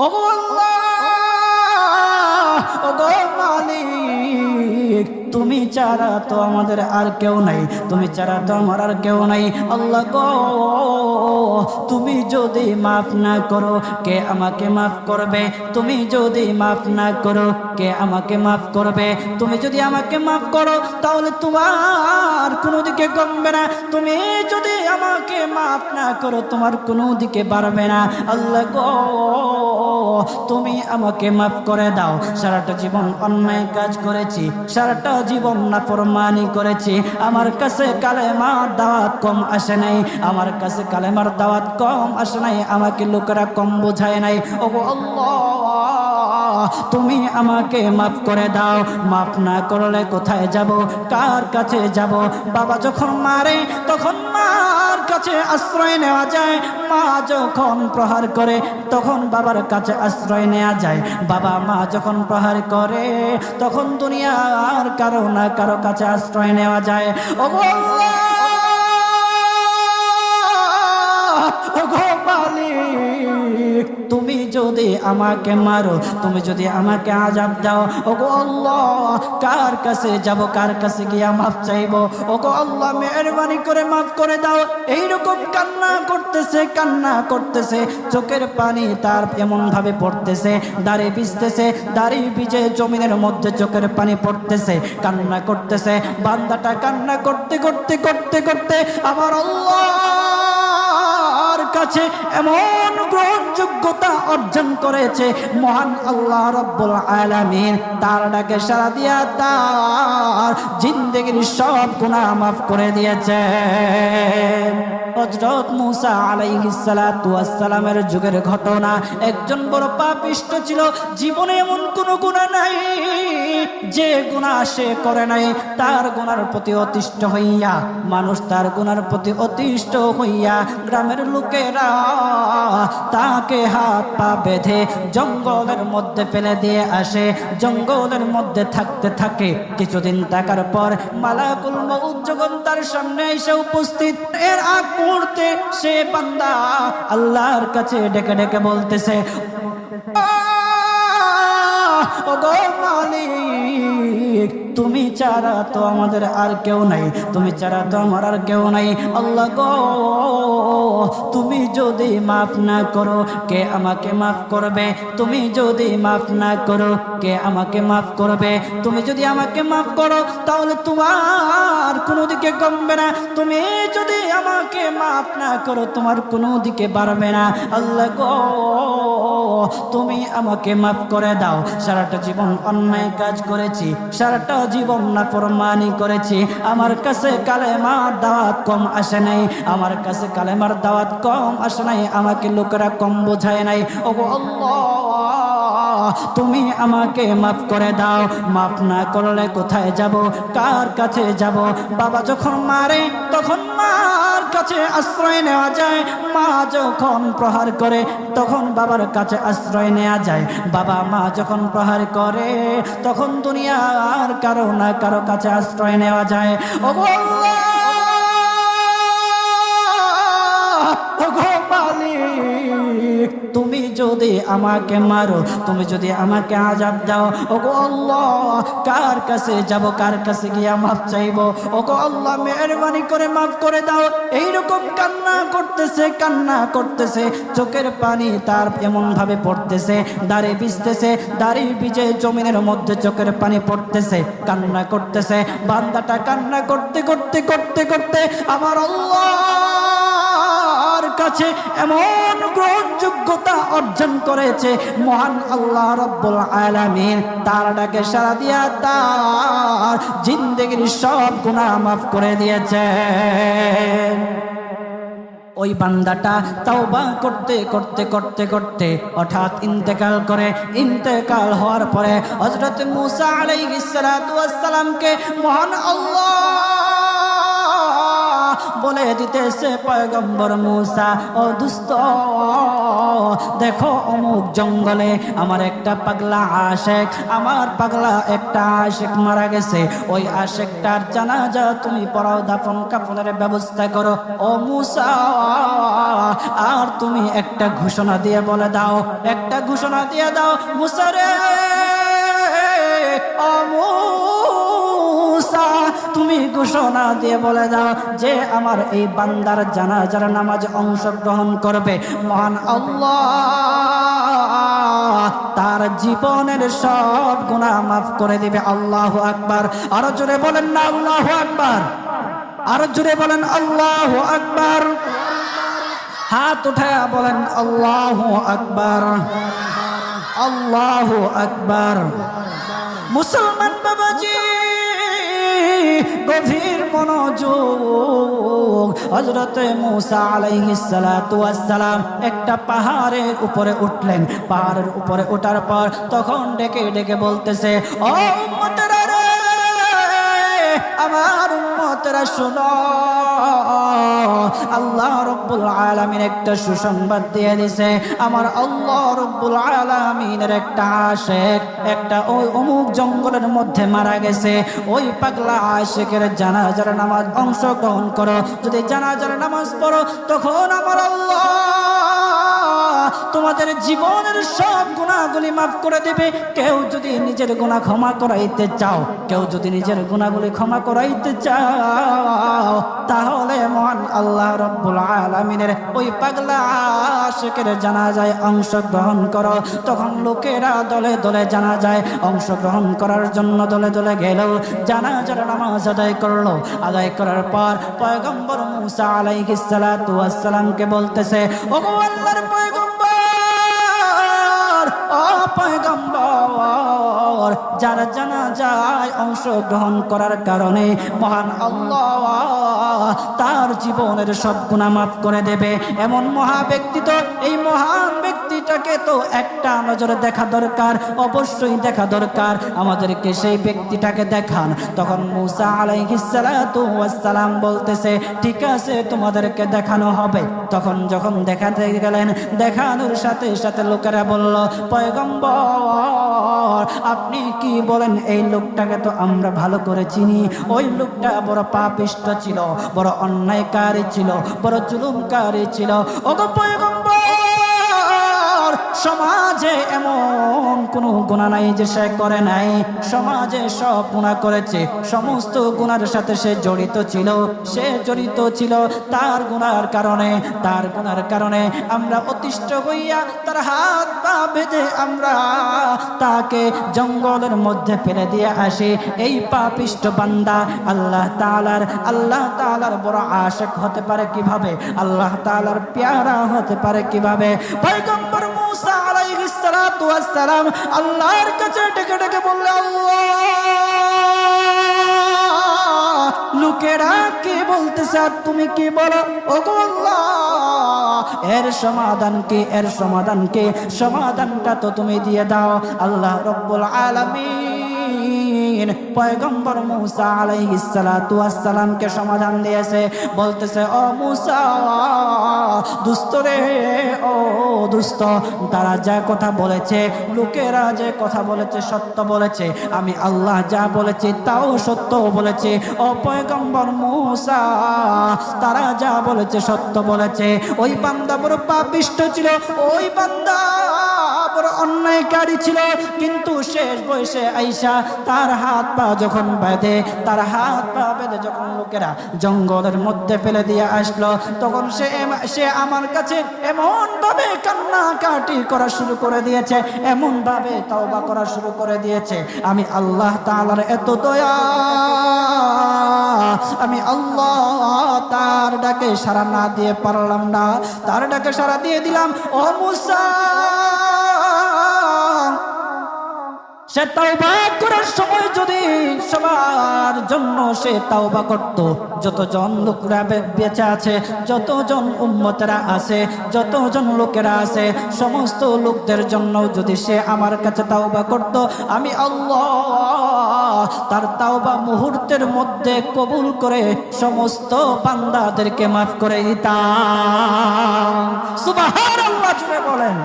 ওগো আল্লাহ, ওগো মালিক, তুমি ছাড়া তো আমাদের আর কেউ নাই, তুমি ছাড়া তো আমার আর কেউ নাই। আল্লাহ গো, তুমি যদি মাফ না করো কে আমাকে মাফ করবে? তুমি যদি মাফ না করো কে আমাকে মাফ করবে? তুমি যদি আমাকে মাফ করো তাহলে তোমার কোনো দিকে কমবে না, তুমি যদি আমাকে মাফ না করো তোমার কোনো দিকে বাড়বে না। আল্লাহ গো, তুমি আমাকে মাফ করে দাও। সারাটা জীবন অন্যায় কাজ করেছি, সারাটা জীবন নাফরমানি করেছি, আমার কাছে কালেমার দাওয়াত কম আসে নাই, আমার কাছে কালেমার দাওয়াত কম আসে নাই, আমাকে লোকেরা কম বোঝায় নাই। ওগো আল্লাহ, তুমি আমাকে মাফ করে দাও। মাফ না করলে কোথায় যাব, কার কাছে যাব? বাবা যখন মারে তখন মার কাছে আশ্রয় নেওয়া যায়, মা যখন প্রহার করে তখন বাবার কাছে আশ্রয় নেওয়া যায়, বাবা মা যখন প্রহার করে তখন দুনিয়ার কারো না কারো কাছে আশ্রয় নেওয়া যায়। ওগো আল্লাহ, ওগো মালিক, তুমি যদি আমাকে মারো, তুমি যদি আমাকে আযাব দাও, ওগো আল্লাহ, কার কাছে যাব, কার কাছে গিয়া মাফ চাইবো? ওগো আল্লাহ, মেহেরবানি করে মাফ করে দাও। এইরকম কান্না করতেছে, কান্না করতেছে, চোখের পানি তার এমন ভাবে পড়তেছে, দাড়ি ভিজতেছে, দাড়ি ভিজে জমিনের মধ্যে চোখের পানি পড়তেছে, কান্না করতেছে। বান্দাটা কান্না করতে করতে করতে করতে আমার আল্লাহর কাছে এমন গ্রহণযোগ্যতা অর্জন করেছে, মহান আল্লাহ রাব্বুল আলামিন তার ডাকে সাড়া দিয়া তার জিন্দেগির সব গুনাহ মাফ করে দিয়েছে। হযরত মূসা আলাইহিস সালাতু ওয়াস সালামের যুগের ঘটনা। একজন বড় পাপিষ্ঠ ছিল, জীবনে এমন কোনো গুনাহ নাই যে গুনাহ সে করে নাই। তার গুনার প্রতি অতিষ্ঠ হইয়া, মানুষ তার গুনার প্রতি অতিষ্ঠ হইয়া গ্রামের লোকেরা তাকে হাত পা বেঁধে জঙ্গলের মধ্যে ফেলে দিয়ে আসে। জঙ্গলের মধ্যে থাকতে থাকে, কিছুদিন থাকার পর মালাকুল মউত যখন তার সামনে এসে উপস্থিত, এর আগ মুহূর্তে সে বান্দা আল্লাহর কাছে ডেকে ডেকে বলতেছে, ওগো মালিক, তুমি ছাড়া তো আমাদের আর কেউ নাই, তুমি ছাড়া তো আমার আর কেউ নাই। আল্লাহ গো, তুমি যদি মাফ না করো কে আমাকে মাফ করবে? তুমি যদি মাফ না করো কে আমাকে মাফ করবে? তুমি যদি আমাকে মাফ করো তাহলে তোমার কোনো দিকে কমবে না, তুমি যদি আমাকে মাফ না করো তোমার কোনো দিকে বাড়বে না। আল্লাহ গো, তুমি আমাকে মাফ করে দাও। সারাটা জীবন অন্যায় কাজ করেছি, সারাটা জীবন নাফরমানি করেছি, আমার কাছে কালেমার দাওয়াত কম আসে নাই, আমার কাছে কালেমার দাওয়াত কম আসে নাই, আমাকে লোকেরা কম বোঝায় নাই। ওগো আল্লাহ, তুমি আমাকে মাফ করে দাও। মাফ না করলে কোথায় যাব, কার কাছে যাব? বাবা যখন মারে তখন মার কাছে আশ্রয় নেওয়া যায়, মা যখন প্রহার করে তখন বাবার কাছে আশ্রয় নেওয়া যায়, বাবা মা যখন প্রহার করে তখন দুনিয়ার কারো না কারো কাছে আশ্রয় নেওয়া যায়। ওগো আল্লাহ, ওগো মালিক, তুমি যদি আমাকে মারো, তুমি যদি আমাকে আযাব দাও, ওগো আল্লাহ, কার কাছে যাব, কার কাছে গিয়া মাফ চাইবো? ওগো আল্লাহ, মেহেরবানি করে মাফ করে দাও। এইরকম কান্না করতেছে, কান্না করতেছে, চোখের পানি তার এমন ভাবে পড়তেছে, দাড়ি ভিজতেছে, দাড়ি ভিজে জমিনের মধ্যে চোখের পানি পড়তেছে, কান্না করতেছে। বান্দাটা কান্না করতে করতে করতে করতে আমার আল্লাহর কাছে এমন গ্রহণযোগ্যতা অর্জন করেছে, মহান আল্লাহ রাব্বুল আলামিন তার ডাকে সাড়া দিয়া তার জিন্দেগির সব গুনাহ মাফ করে দিয়েছে। ওই বান্দাটা তাওবা করতে করতে করতে করতে হঠাৎ ইন্তেকাল করে। ইন্তেকাল হওয়ার পরে হযরত মূসা আলাইহিস সালাতু ওয়াস সালামকে মহান আল্লাহ বলে দিতেছে পয়গম্বর মূসা, ও দুস্থ দেখো অমুক জঙ্গলে আমার একটা পাগলা আশেক, আমার পাগলা একটা আশেক মারা গেছে, ওই আশেকটার জানাজা তুমি পড়াও, দাফন কাফনের ব্যবস্থা করো। ও মূসা আর তুমি একটা ঘোষণা দিয়ে বলে দাও, একটা ঘোষণা দিয়ে দাও মূসা রে, ও মূসা তুমি ঘোষণা দিয়ে বলে দাও যে আমার এই বান্দার জানাজার নামাজ অংশগ্রহণ করবে, মহান আল্লাহ তার জীবনের সব গুনাহ মাফ করে দিবে। আল্লাহু আকবার। আরো জোরে বলেন না আল্লাহু আকবার, আরো জোরে বলেন আল্লাহু আকবার। হাত উঠায়া বলেন আল্লাহু আকবার, আল্লাহু আকবার। মুসলমান বাবাজি গভীর মনোযোগ। হযরতে মূসা আলাইহিস সালাতু ওয়াস সালাম একটা পাহাড়ের উপরে উঠলেন। পাহাড়ের উপরে ওঠার পর তখন ডেকে ডেকে বলতেছে, ও উম্মতেরা রে, আমার উম্মতেরা শোনো, আল্লাহ রাব্বুল আলামিন একটা সুসংবাদ দিয়ে দিয়েছে। আমার আল্লাহ রাব্বুল আলামিনের একটা আশিক একটা ওই অমুক জঙ্গলের মধ্যে মারা গেছে, ওই পাগলা আশিকের জানাজার নামাজ অংশগ্রহণ করো। যদি জানাজার নামাজ পড়ো তখন আমার আল্লাহ তোমাদের জীবনের সব গুনাহগুলি মাফ করে দিবে। কেউ যদি নিজের গুনাহ ক্ষমা করাইতে চাও, কেউ যদি নিজের গুনাহগুলি ক্ষমা করাইতে চাও, তাহলে মহান আল্লাহ রাব্বুল আলামিনের ওই পাগলা আশিকের জানাজায় অংশগ্রহণ করো। তখন লোকেরা দলে দলে জানাজায় অংশগ্রহণ করার জন্য দলে দলে গেল, জানাজার নামাজ আদায় করলো। আদায় করার পর পয়গম্বর মূসা আলাইহিস সালাতু ওয়াস সালামকে বলতেছে, ওগো আল্লাহর পয়গম্বর, যারা জানাজায় অংশগ্রহণ করার কারণে মহান আল্লাহ তার জীবনের সব গুনাহ মাফ করে দেবে। এমন মহা ব্যক্তি, তো এই মহান ব্যক্তিটাকে তো একটা নজরে দেখা দরকার, অবশ্যই দেখা দরকার। আমাদেরকে সেই ব্যক্তিটাকে দেখান। তখন মূসা আলাইহিস সালাতু ওয়াস সালাম বলতেছে, ঠিক আছে তোমাদেরকে দেখানো হবে। তখন যখন দেখাতে গেলেন, দেখানোর সাথে সাথে লোকেরা বলল, পয়গম্বর আপনি কি বলেন, এই লোকটাকে তো আমরা ভালো করে চিনি। ওই লোকটা বড় পাপিষ্ঠ ছিল, বড় অন্যায়কারী ছিল, বড় জুলুমকারী ছিল। ওগো পয়গম্বর, সমাজে এমন কোনো গুনাহ নাই যে সে করে নাই। সমাজে সব গুনাহ করেছে, সমস্ত গুনার সাথে সে জড়িত ছিল। সে জড়িত ছিল, তার গুনার কারণে, তার গুনার কারণে আমরা অতিষ্ঠ হইয়া তার হাত পা বেঁধে আমরা তাকে জঙ্গলের মধ্যে ফেলে দিয়ে আসি। এই পাপিষ্ঠ বান্দা আল্লাহ তাআলার বড় আশিক হতে পারে কিভাবে? আল্লাহ তাআলার প্যারা হতে পারে কিভাবে? পয়গম্বর মূসা আলাইহিস সালাতু ওয়াস সালাম আল্লাহর কাছে ডেকে ডেকে বললেন, আল্লাহ লোকেরা কি বলতেছে আর তুমি কি বলো? ওগো আল্লাহ, এর সমাধান কি? এর সমাধান কি? সমাধানটা তো তুমি দিয়ে দাও। আল্লাহ রাব্বুল আলামিন পয়গম্বর মূসা আলাইহিস সালাতু ওয়াস সালামকে সমাধান দিয়েছে। বলতেছে, ও মূসা দুষ্ট রে, ও দুষ্ট, তারা যা কথা বলেছে, লোকেরা যে কথা বলেছে সত্য বলেছে। আমি আল্লাহ যা বলেছি তাও সত্য বলেছে। ও পয়গম্বর মূসা, তারা যা বলেছে সত্য বলেছে। ওই বান্দা বড় পাপিষ্ঠ ছিল, ওই বান্দা বড় অন্যায়কারী ছিল, কিন্তু শেষ বয়সে আইসা তার হাত পা যখন বেঁধে, তার হাত পা বেঁধে যখন লোকেরা জঙ্গলের মধ্যে ফেলে দিয়ে আসলো, তখন সে আমার কাছে এমন ভাবে কান্নাকাটি করা শুরু করে দিয়েছে, এমন ভাবে তওবা করা শুরু করে দিয়েছে। আমি আল্লাহ তাআলার এত দয়া, আমি আল্লাহ তার ডাকে সাড়া না দিয়ে পারলাম না, তার ডাকে সাড়া দিয়ে দিলাম। ও মূসা, সে তাওবা করার সময় যদি সবার জন্য সে তাওবা করত, যতজন লোকেরা বেঁচে আছে, যতজন উম্মতেরা আছে, যতজন লোকেরা আছে, সমস্ত লোকদের জন্য যদি সে আমার কাছে তাওবা করত, আমি আল্লাহ তার তাওবা মুহূর্তের মধ্যে কবুল করে সমস্ত বান্দাদেরকে মাফ করে দিতাম। সুবহানাল্লাহ জুড়ে বলেন।